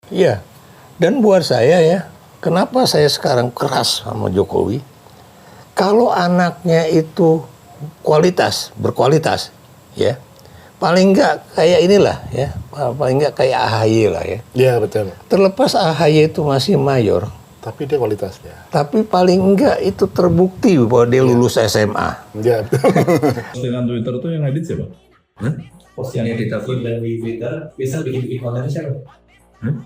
Iya, dan buat saya ya, kenapa saya sekarang keras sama Jokowi? Kalau anaknya itu berkualitas, ya, paling enggak kayak inilah ya, paling enggak kayak AHY lah ya. Iya betul. Terlepas AHY itu masih mayor, Tapi dia kualitasnya. tapi paling enggak itu terbukti bahwa dia lulus SMA. Iya betul. Postingan Twitter tuh yang edit siapa? Hah? Postingan Yang edit apa? dan di Twitter bisa bikin kontennya siapa?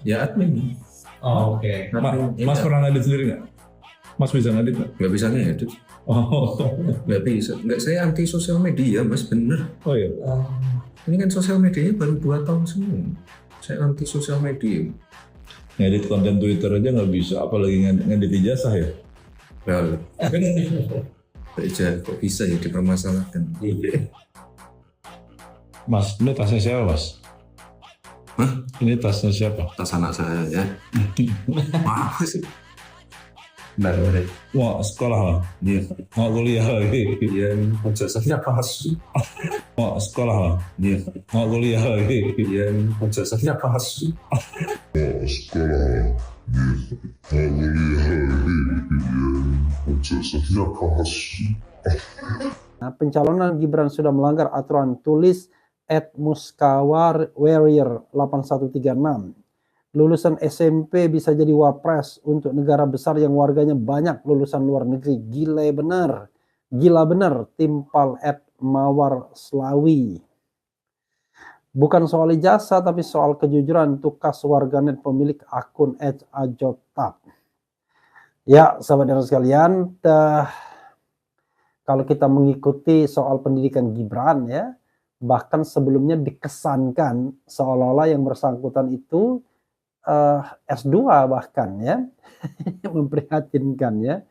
Ya admin. Oh, oke. Mas pernah ngedit sendiri nggak? Mas bisa ngedit nggak? Nggak bisa ngedit. Oh, Nggak bisa. Nggak, saya anti sosial media, Mas. Bener. oh iya. Ini kan sosial medianya baru 2 tahun semua. Saya anti sosial media. Ngedit konten Twitter aja nggak bisa, apalagi ngedit ijazah ya. Well, kok bisa ya dipermasalahkan? Mas, ini tasnya siapa, Mas? Hah? Ini tasnya siapa? Tas anak saya ya. Apa sih? Benar. Mau sekolah lah, Iya. mau kuliah lagi, Iya. Jasanya pas. mau sekolah lah, Iya. mau kuliah lagi. Iya. Jasanya pas. Nah, pencalonan Gibran sudah melanggar aturan, tulis @muskawarrior 8136. Lulusan SMP bisa jadi wapres untuk negara besar yang warganya banyak lulusan luar negeri. Gila bener, timpal @mawar Slawi. Bukan soal ijazah tapi soal kejujuran, tukas warganet pemilik akun @ajotab. Ya, sahabat dan sekalian, kalau kita mengikuti soal pendidikan Gibran ya, bahkan sebelumnya dikesankan seolah-olah yang bersangkutan itu S2 bahkan ya. Memprihatinkan ya.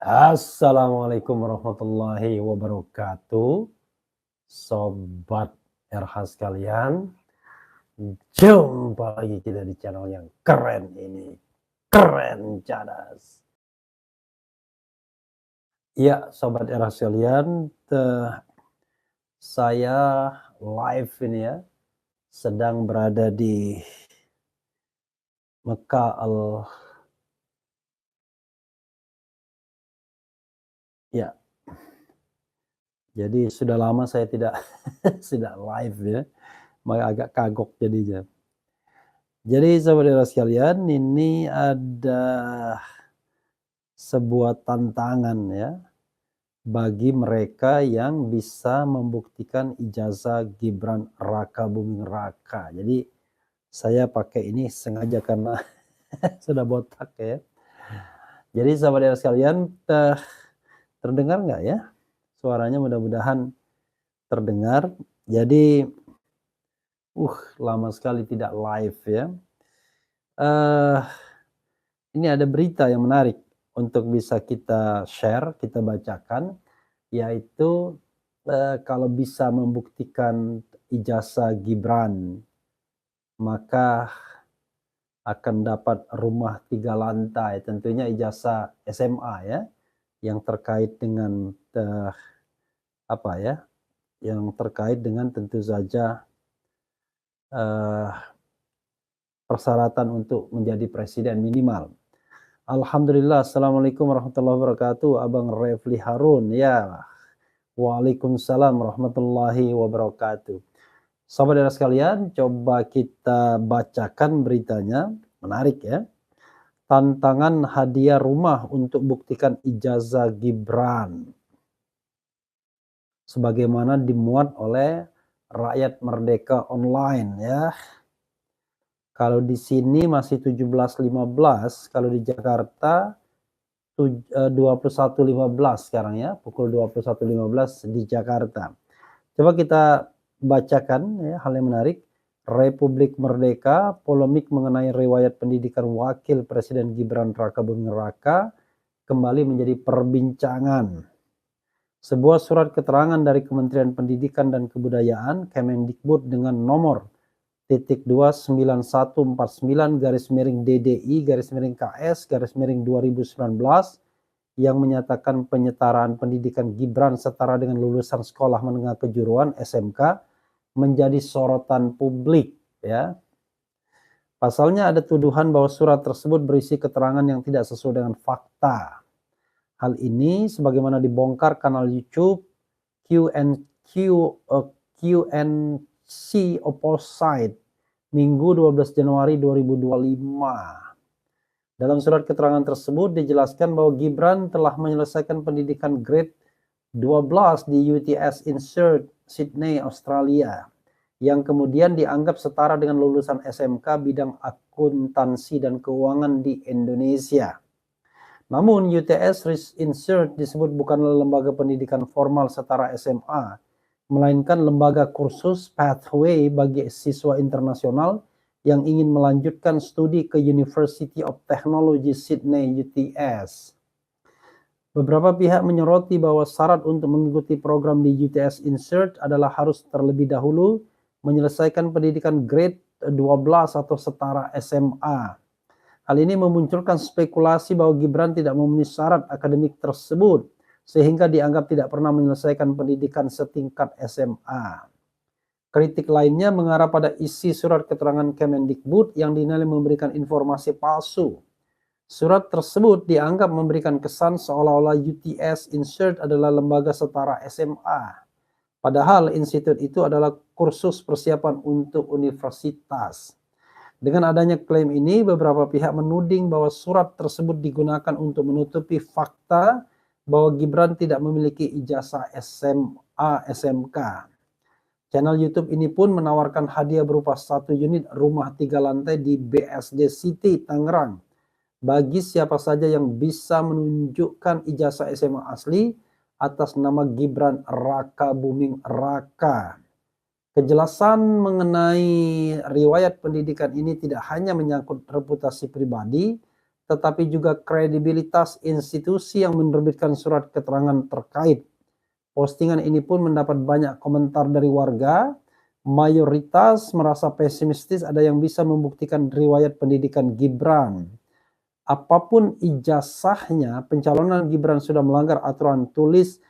Assalamualaikum warahmatullahi wabarakatuh. Sobat RH sekalian, jumpa lagi kita di channel yang keren ini. Keren cadas. Ya, Sobat RH sekalian, saya live ini ya, sedang berada di Mekah Ya, jadi sudah lama saya tidak tidak live ya, makanya agak kagok jadinya. Jadi saudara sekalian, ini ada sebuah tantangan ya bagi mereka yang bisa membuktikan ijazah Gibran Raka Buming Raka. Jadi saya pakai ini sengaja karena sudah botak ya. Jadi saudara sekalian, terdengar nggak ya? Suaranya mudah-mudahan terdengar. Jadi, lama sekali tidak live ya. Ini ada berita yang menarik untuk bisa kita share, kita bacakan, yaitu kalau bisa membuktikan ijazah Gibran, maka akan dapat rumah 3 lantai, tentunya ijazah SMA ya, yang terkait dengan yang terkait dengan tentu saja persyaratan untuk menjadi presiden minimal. Alhamdulillah, assalamualaikum warahmatullahi wabarakatuh, Abang Refli Harun ya. Waalaikumsalam warahmatullahi wabarakatuh. Saudara sekalian, coba kita bacakan beritanya, menarik ya. Tantangan hadiah rumah untuk buktikan ijazah Gibran, sebagaimana dimuat oleh Rakyat Merdeka Online ya. Kalau di sini masih 17.15, kalau di Jakarta 21.15 sekarang ya, pukul 21.15 di Jakarta. Coba kita bacakan ya, hal yang menarik. Republik Merdeka, polemik mengenai riwayat pendidikan Wakil Presiden Gibran Rakabuming Raka kembali menjadi perbincangan. Sebuah surat keterangan dari Kementerian Pendidikan dan Kebudayaan Kemendikbud dengan nomor .21/DDI/DDI/KS/2019 yang menyatakan penyetaraan pendidikan Gibran setara dengan lulusan sekolah menengah kejuruan SMK menjadi sorotan publik ya. Pasalnya ada tuduhan bahwa surat tersebut berisi keterangan yang tidak sesuai dengan fakta. Hal ini sebagaimana dibongkar kanal YouTube QNC Opposite Minggu 12 Januari 2025. Dalam surat keterangan tersebut dijelaskan bahwa Gibran telah menyelesaikan pendidikan grade 12 di UTS Insert Sydney, Australia, yang kemudian dianggap setara dengan lulusan SMK bidang akuntansi dan keuangan di Indonesia. Namun UTS Insert disebut bukanlah lembaga pendidikan formal setara SMA, melainkan lembaga kursus pathway bagi siswa internasional yang ingin melanjutkan studi ke University of Technology Sydney UTS. Beberapa pihak menyoroti bahwa syarat untuk mengikuti program di UTS Insert adalah harus terlebih dahulu menyelesaikan pendidikan grade 12 atau setara SMA. Hal ini memunculkan spekulasi bahwa Gibran tidak memenuhi syarat akademik tersebut sehingga dianggap tidak pernah menyelesaikan pendidikan setingkat SMA. Kritik lainnya mengarah pada isi surat keterangan Kemendikbud yang dinilai memberikan informasi palsu. Surat tersebut dianggap memberikan kesan seolah-olah UTS Insert adalah lembaga setara SMA. Padahal institut itu adalah kursus persiapan untuk universitas. Dengan adanya klaim ini, beberapa pihak menuding bahwa surat tersebut digunakan untuk menutupi fakta bahwa Gibran tidak memiliki ijazah SMA SMK. Channel YouTube ini pun menawarkan hadiah berupa 1 unit rumah 3 lantai di BSD City, Tangerang, bagi siapa saja yang bisa menunjukkan ijazah SMA asli atas nama Gibran Rakabuming Raka. Kejelasan mengenai riwayat pendidikan ini tidak hanya menyangkut reputasi pribadi, tetapi juga kredibilitas institusi yang menerbitkan surat keterangan terkait. Postingan ini pun mendapat banyak komentar dari warga. Mayoritas merasa pesimistis ada yang bisa membuktikan riwayat pendidikan Gibran. Apapun ijazahnya, pencalonan Gibran sudah melanggar aturan tulis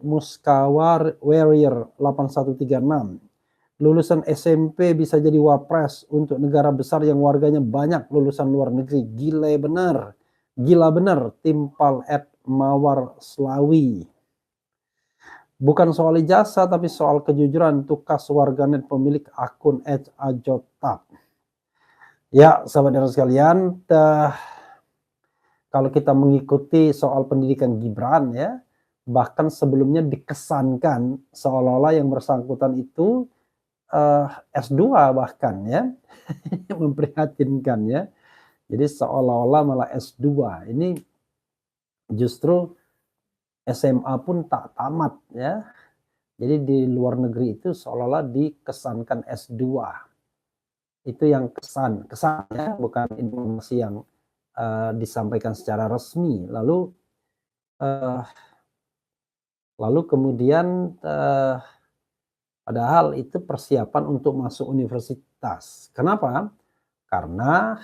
Muskawar Warrior 8136. Lulusan SMP bisa jadi wapres untuk negara besar yang warganya banyak lulusan luar negeri. Gila bener, timpal Mawar Slawi. Bukan soal ijazah, tapi soal kejujuran tukas warganet pemilik akun @ajotab. Ya, sahabat dan sekalian, kalau kita mengikuti soal pendidikan Gibran ya, bahkan sebelumnya dikesankan seolah-olah yang bersangkutan itu S2 bahkan ya. Memprihatinkan ya. Jadi seolah-olah malah S2. Ini justru SMA pun tak tamat ya. Jadi di luar negeri itu seolah-olah dikesankan S2. Itu yang kesannya, bukan informasi yang disampaikan secara resmi. Lalu kemudian padahal itu persiapan untuk masuk universitas. Kenapa? Karena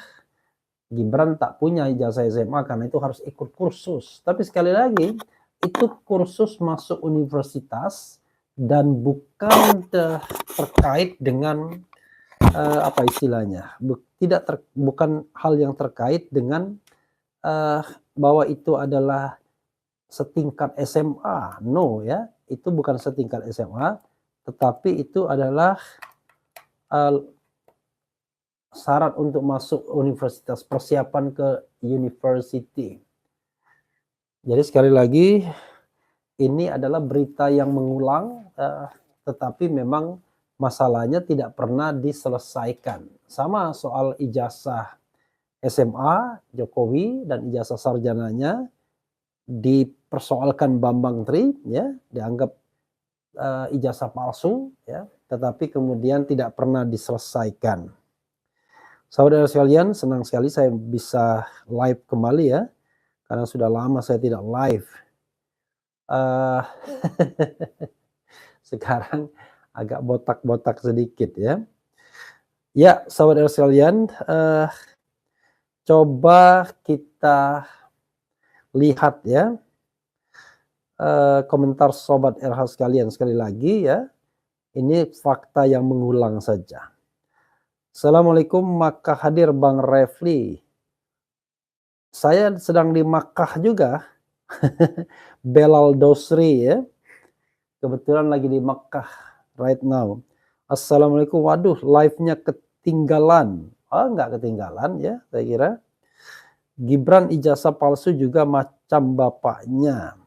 Gibran tak punya ijazah SMA, karena itu harus ikut kursus. Tapi sekali lagi, itu kursus masuk universitas dan bukan terkait dengan apa istilahnya, bukan hal yang terkait dengan bahwa itu adalah setingkat SMA. No ya, itu bukan setingkat SMA. Tetapi itu adalah syarat untuk masuk universitas, persiapan ke university. Jadi sekali lagi, ini adalah berita yang mengulang, tetapi memang masalahnya tidak pernah diselesaikan. Sama soal ijazah SMA Jokowi dan ijazah sarjananya dipersoalkan Bambang Tri, ya, dianggap ijazah palsu, ya, tetapi kemudian tidak pernah diselesaikan. Saudara sekalian, senang sekali saya bisa live kembali ya, karena sudah lama saya tidak live. Sekarang agak botak-botak sedikit ya. Ya, saudara sekalian, coba kita lihat ya komentar sobat RH sekalian sekali lagi ya. Ini fakta yang mengulang saja. Assalamualaikum, maka hadir Bang Refli. Saya sedang di Makkah juga. Belal Dosri ya. Kebetulan lagi di Makkah right now. Assalamualaikum, waduh live-nya ketinggalan. Oh, enggak ketinggalan ya, saya kira. Gibran ijazah palsu juga macam bapaknya.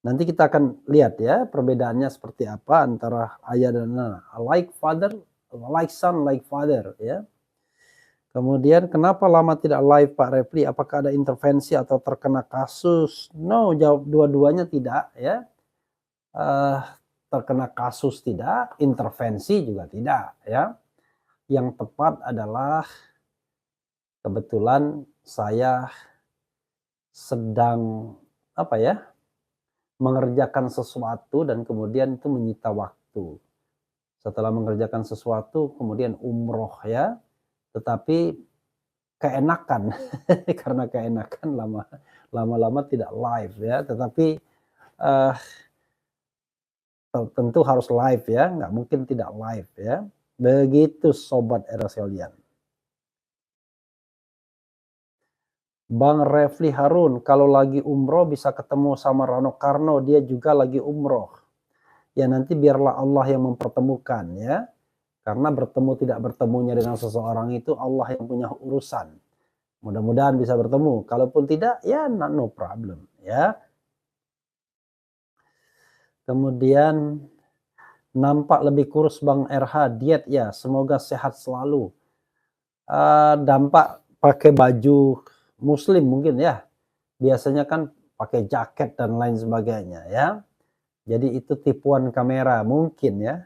Nanti kita akan lihat ya perbedaannya seperti apa antara ayah dan anak. Like father, like son, like father ya. Kemudian kenapa lama tidak live Pak Refli? Apakah ada intervensi atau terkena kasus? No, jawab dua-duanya tidak ya. Terkena kasus tidak, intervensi juga tidak ya. Yang tepat adalah kebetulan saya sedang apa ya, mengerjakan sesuatu dan kemudian itu menyita waktu. Setelah mengerjakan sesuatu kemudian umroh ya, tetapi keenakan karena keenakan lama-lama tidak live ya, tetapi tentu harus live ya, nggak mungkin tidak live ya. Begitu sobat era sekalian. Bang Refli Harun, kalau lagi umroh bisa ketemu sama Rano Karno, dia juga lagi umroh. Ya nanti biarlah Allah yang mempertemukan ya. Karena bertemu tidak bertemunya dengan seseorang itu Allah yang punya urusan. Mudah-mudahan bisa bertemu. Kalaupun tidak, ya no problem ya. Kemudian nampak lebih kurus Bang RH, diet ya, semoga sehat selalu. Dampak pakai baju Muslim mungkin ya, biasanya kan pakai jaket dan lain sebagainya ya. Jadi itu tipuan kamera mungkin ya.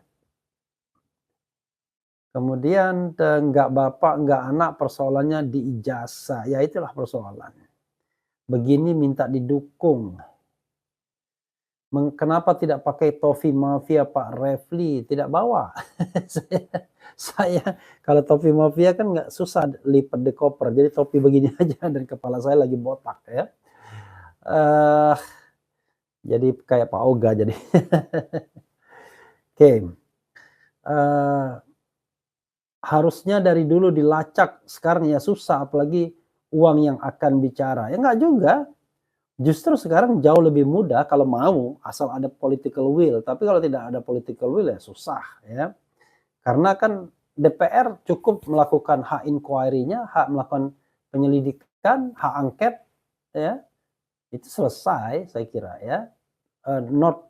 Kemudian enggak bapak enggak anak, persoalannya di ijazah, ya itulah persoalan. Begini minta didukung. Kenapa tidak pakai topi mafia Pak Refli? Tidak bawa. saya kalau topi mafia kan nggak susah lipat di koper. Jadi topi begini aja dan kepala saya lagi botak ya. Jadi kayak Pak Oga jadi. Oke. Harusnya dari dulu dilacak, sekarang ya susah, apalagi uang yang akan bicara. Ya nggak juga. Justru sekarang jauh lebih mudah kalau mau, asal ada political will. Tapi kalau tidak ada political will ya susah ya. Karena kan DPR cukup melakukan hak inquiry-nya, hak melakukan penyelidikan, hak angket ya. Itu selesai saya kira ya. Not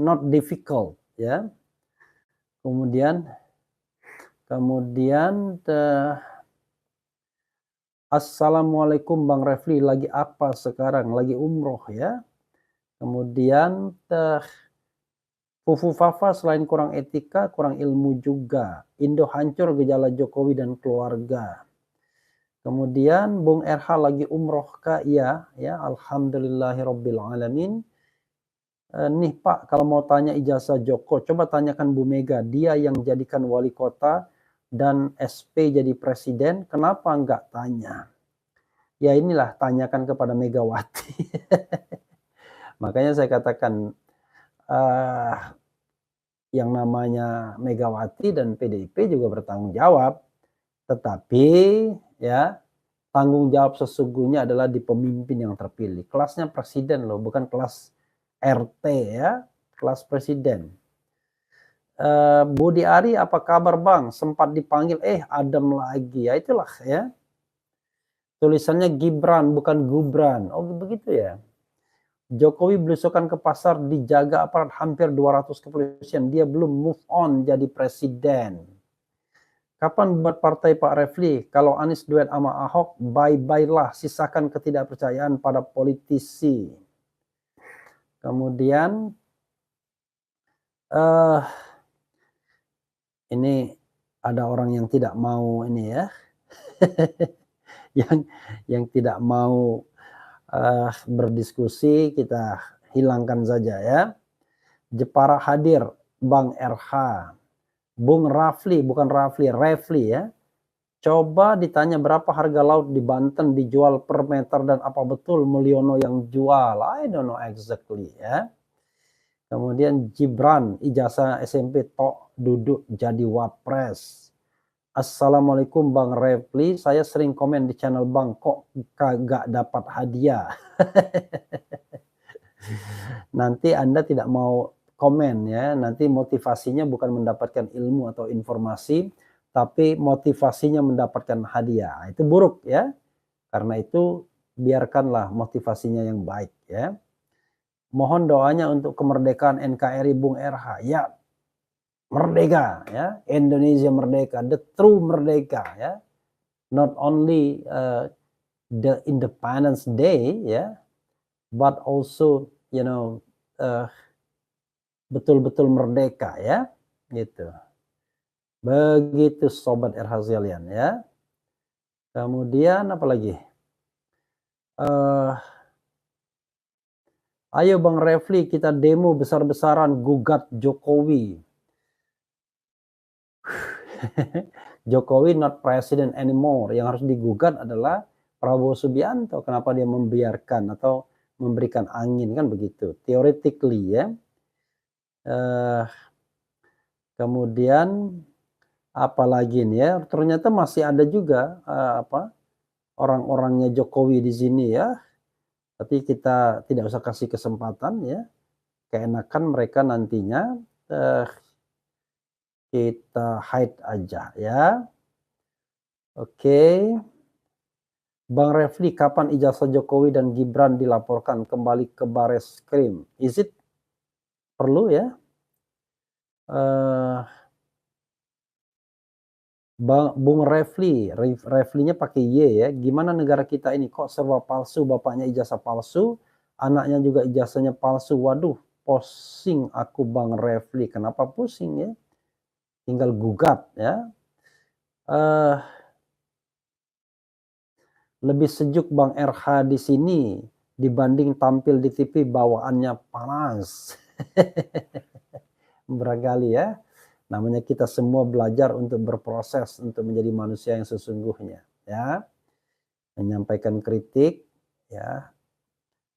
not difficult ya. Kemudian Assalamualaikum Bang Refli, lagi apa sekarang? Lagi umroh ya. Kemudian Fufu Fafa, selain kurang etika, kurang ilmu juga. Indo hancur, gejala Jokowi dan keluarga. Kemudian Bung RH lagi umroh kah? Iya ya, alhamdulillahirabbil alamin. Nih Pak, kalau mau tanya ijazah Joko, coba tanyakan Bu Mega, dia yang jadikan wali kota dan SP jadi presiden, kenapa enggak tanya? Ya inilah, tanyakan kepada Megawati. Makanya saya katakan yang namanya Megawati dan PDIP juga bertanggung jawab. Tetapi ya tanggung jawab sesungguhnya adalah di pemimpin yang terpilih. Kelasnya presiden loh, bukan kelas RT ya, kelas presiden. Budi Ari, apa kabar Bang? Sempat dipanggil, adem lagi. Ya itulah ya. Tulisannya Gibran bukan Gubran. Oh begitu ya. Jokowi belusukan ke pasar dijaga aparat hampir 200 kepolisian. Dia belum move on jadi presiden. Kapan buat partai Pak Refli? Kalau Anies duet sama Ahok, bye-bye lah. Sisakan ketidakpercayaan pada politisi. Kemudian ini ada orang yang tidak mau ini ya. yang tidak mau berdiskusi, kita hilangkan saja ya. Jepara hadir, Bang RH. Bung Rafli, bukan Rafli, Refli ya. Coba ditanya berapa harga laut di Banten dijual per meter dan apa betul Mulyono yang jual? I don't know exactly ya. Kemudian Gibran, ijazah SMP tok duduk jadi wapres. Assalamualaikum Bang Refli, saya sering komen di channel Bang kok kagak dapat hadiah. Nanti Anda tidak mau komen ya, nanti motivasinya bukan mendapatkan ilmu atau informasi, tapi motivasinya mendapatkan hadiah. Itu buruk ya. Karena itu biarkanlah motivasinya yang baik ya. Mohon doanya untuk kemerdekaan NKRI Bung RH. Ya, merdeka ya, Indonesia merdeka, the true merdeka ya. Not only the Independence Day ya, but also betul-betul merdeka ya, gitu. Begitu sobat RH sekalian ya. Kemudian apa lagi? Ayo Bang Refli kita demo besar-besaran gugat Jokowi. Jokowi not president anymore. Yang harus digugat adalah Prabowo Subianto. Kenapa dia membiarkan atau memberikan angin kan begitu. Theoretically ya. Kemudian apalagi nih ya, ternyata masih ada juga orang-orangnya Jokowi di sini ya, tapi kita tidak usah kasih kesempatan ya, keenakan mereka nantinya kita hide aja ya. Oke. Bang Refli, kapan ijazah Jokowi dan Gibran dilaporkan kembali ke Bareskrim? Is it perlu ya? Bung Refli, Reflinya pakai Y ya. Gimana negara kita ini kok serba palsu, bapaknya ijazah palsu, anaknya juga ijazahnya palsu. Waduh, pusing aku Bang Refli. Kenapa pusing ya? Tinggal gugat ya. Lebih sejuk Bang RH di sini dibanding tampil di TV bawaannya panas. Barangkali ya. Namanya kita semua belajar untuk berproses untuk menjadi manusia yang sesungguhnya ya. Menyampaikan kritik ya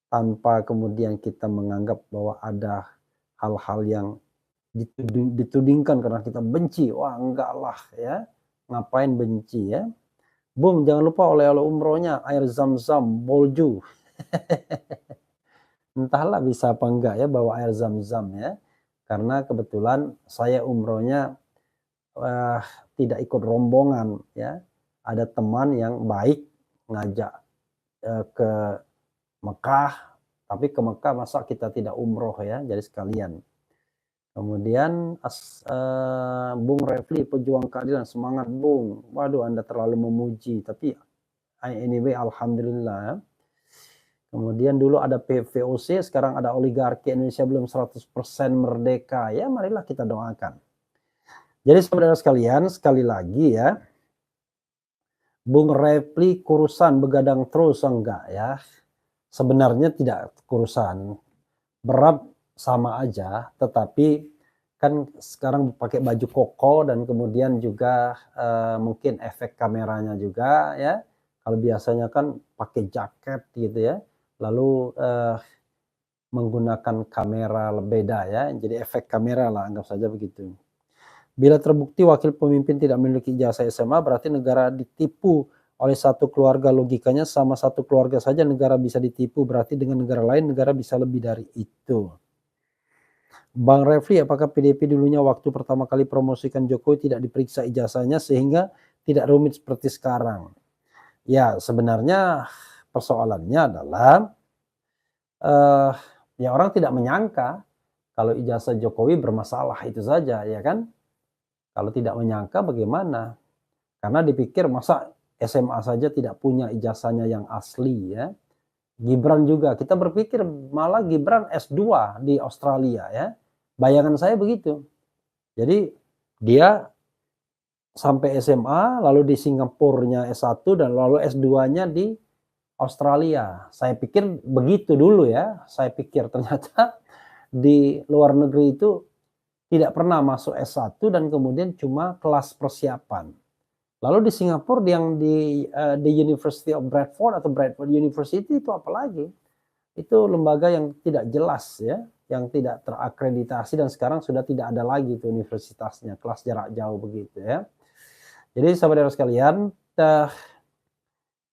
tanpa kemudian kita menganggap bahwa ada hal-hal yang ditudingkan karena kita benci. Wah, enggak lah ya. Ngapain benci ya? Bung, jangan lupa oleh-oleh umrohnya air zam-zam bolju. Entahlah bisa apa enggak ya bawa air zam-zam ya. Karena kebetulan saya umrohnya tidak ikut rombongan ya. Ada teman yang baik ngajak ke Mekah, tapi ke Mekah masa kita tidak umroh ya, jadi sekalian. Kemudian Bung Refli pejuang keadilan, semangat Bung. Waduh, Anda terlalu memuji, tapi anyway alhamdulillah ya. Kemudian dulu ada PVOC, sekarang ada oligarki, Indonesia belum 100% merdeka. Ya marilah kita doakan. Jadi saudara sekalian, sekali lagi ya, Bung Refli kurusan begadang terus enggak ya? Sebenarnya tidak kurusan, berat sama aja, tetapi kan sekarang pakai baju koko dan kemudian juga mungkin efek kameranya juga ya. Kalau biasanya kan pakai jaket gitu ya. Lalu menggunakan kamera beda ya, jadi efek kamera lah, anggap saja begitu. Bila terbukti wakil pemimpin tidak memiliki ijazah SMA, berarti negara ditipu oleh satu keluarga. Logikanya sama satu keluarga saja negara bisa ditipu, berarti dengan negara lain negara bisa lebih dari itu. Bang Refli, apakah PDIP dulunya waktu pertama kali promosikan Jokowi tidak diperiksa ijazahnya sehingga tidak rumit seperti sekarang? Ya sebenarnya persoalannya adalah Ya orang tidak menyangka kalau ijazah Jokowi bermasalah, itu saja ya kan. Kalau tidak menyangka bagaimana? Karena dipikir masa SMA saja tidak punya ijazahnya yang asli ya. Gibran juga, kita berpikir malah Gibran S2 di Australia ya. Bayangan saya begitu. Jadi dia sampai SMA, lalu di Singapurnya S1 dan lalu S2-nya di Australia. Saya pikir begitu dulu ya. Saya pikir ternyata di luar negeri itu tidak pernah masuk S1 dan kemudian cuma kelas persiapan. Lalu di Singapura yang di University of Bradford atau Bradford University itu apalagi? Itu lembaga yang tidak jelas ya, yang tidak terakreditasi dan sekarang sudah tidak ada lagi itu universitasnya, kelas jarak jauh begitu ya. Jadi saudara sekalian,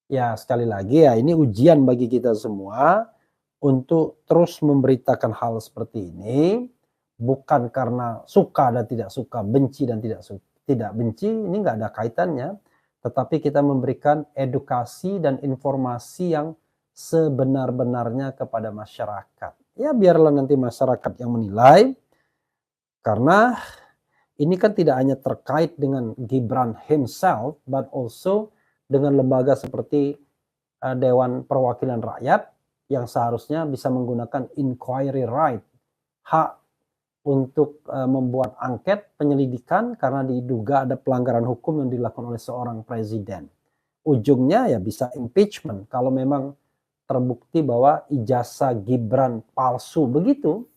ya sekali lagi ya ini ujian bagi kita semua untuk terus memberitakan hal seperti ini. Bukan karena suka dan tidak suka, benci dan tidak benci, ini nggak ada kaitannya. Tetapi kita memberikan edukasi dan informasi yang sebenar-benarnya kepada masyarakat. Ya biarlah nanti masyarakat yang menilai. Karena ini kan tidak hanya terkait dengan Gibran himself, but also dengan lembaga seperti Dewan Perwakilan Rakyat yang seharusnya bisa menggunakan inquiry right, hak untuk membuat angket penyelidikan karena diduga ada pelanggaran hukum yang dilakukan oleh seorang presiden. Ujungnya ya bisa impeachment kalau memang terbukti bahwa ijazah Gibran palsu begitu.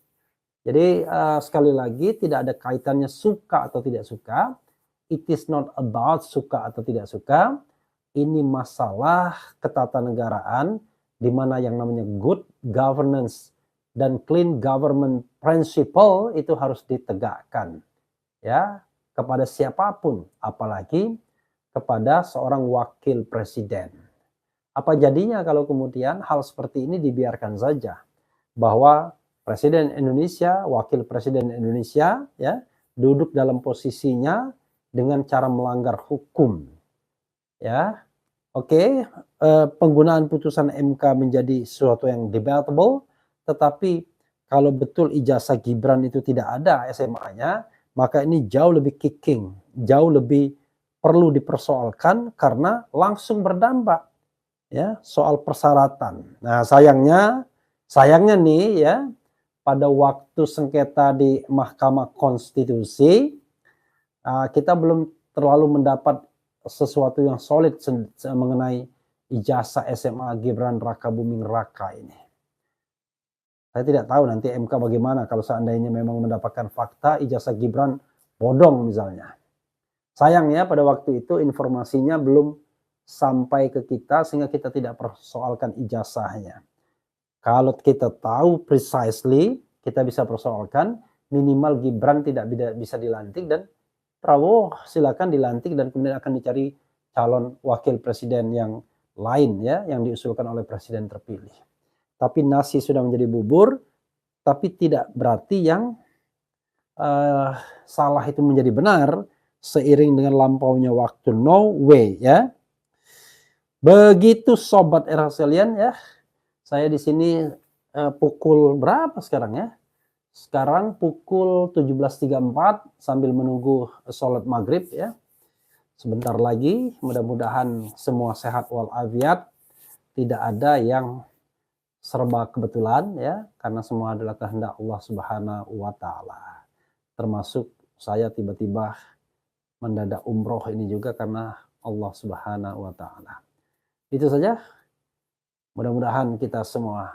Jadi sekali lagi tidak ada kaitannya suka atau tidak suka. It is not about suka atau tidak suka. Ini masalah ketatanegaraan di mana yang namanya good governance dan clean government principle itu harus ditegakkan ya kepada siapapun, apalagi kepada seorang wakil presiden. Apa jadinya kalau kemudian hal seperti ini dibiarkan saja, bahwa Presiden Indonesia, wakil presiden Indonesia ya duduk dalam posisinya dengan cara melanggar hukum ya. Oke, penggunaan putusan MK menjadi sesuatu yang debatable. Tetapi kalau betul ijazah Gibran itu tidak ada SMA-nya, maka ini jauh lebih kicking, jauh lebih perlu dipersoalkan karena langsung berdampak ya soal persyaratan. Nah sayangnya nih ya pada waktu sengketa di Mahkamah Konstitusi kita belum terlalu mendapat sesuatu yang solid mengenai ijazah SMA Gibran Rakabuming Raka ini. Saya tidak tahu nanti MK bagaimana kalau seandainya memang mendapatkan fakta ijazah Gibran bodong misalnya. Sayangnya pada waktu itu informasinya belum sampai ke kita sehingga kita tidak persoalkan ijazahnya. Kalau kita tahu precisely, kita bisa persoalkan minimal Gibran tidak bisa dilantik dan Prabowo silakan dilantik dan kemudian akan dicari calon wakil presiden yang lain ya yang diusulkan oleh presiden terpilih. Tapi nasi sudah menjadi bubur, tapi tidak berarti yang salah itu menjadi benar seiring dengan lampaunya waktu. No way ya. Begitu sobat era sekalian ya. Saya di sini pukul berapa sekarang ya? Sekarang pukul 17.34 sambil menunggu sholat maghrib ya. Sebentar lagi mudah-mudahan semua sehat walafiat. Tidak ada yang serba kebetulan ya, karena semua adalah kehendak Allah Subhanahu wa taala. Termasuk saya tiba-tiba mendadak umroh ini juga karena Allah Subhanahu wa taala. Itu saja. Mudah-mudahan kita semua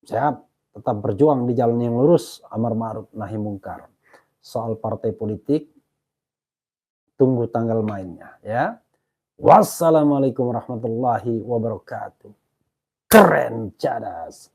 sehat, tetap berjuang di jalan yang lurus, amar ma'ruf nahi mungkar. Soal partai politik tunggu tanggal mainnya ya. Wassalamualaikum warahmatullahi wabarakatuh. Keren, cadas.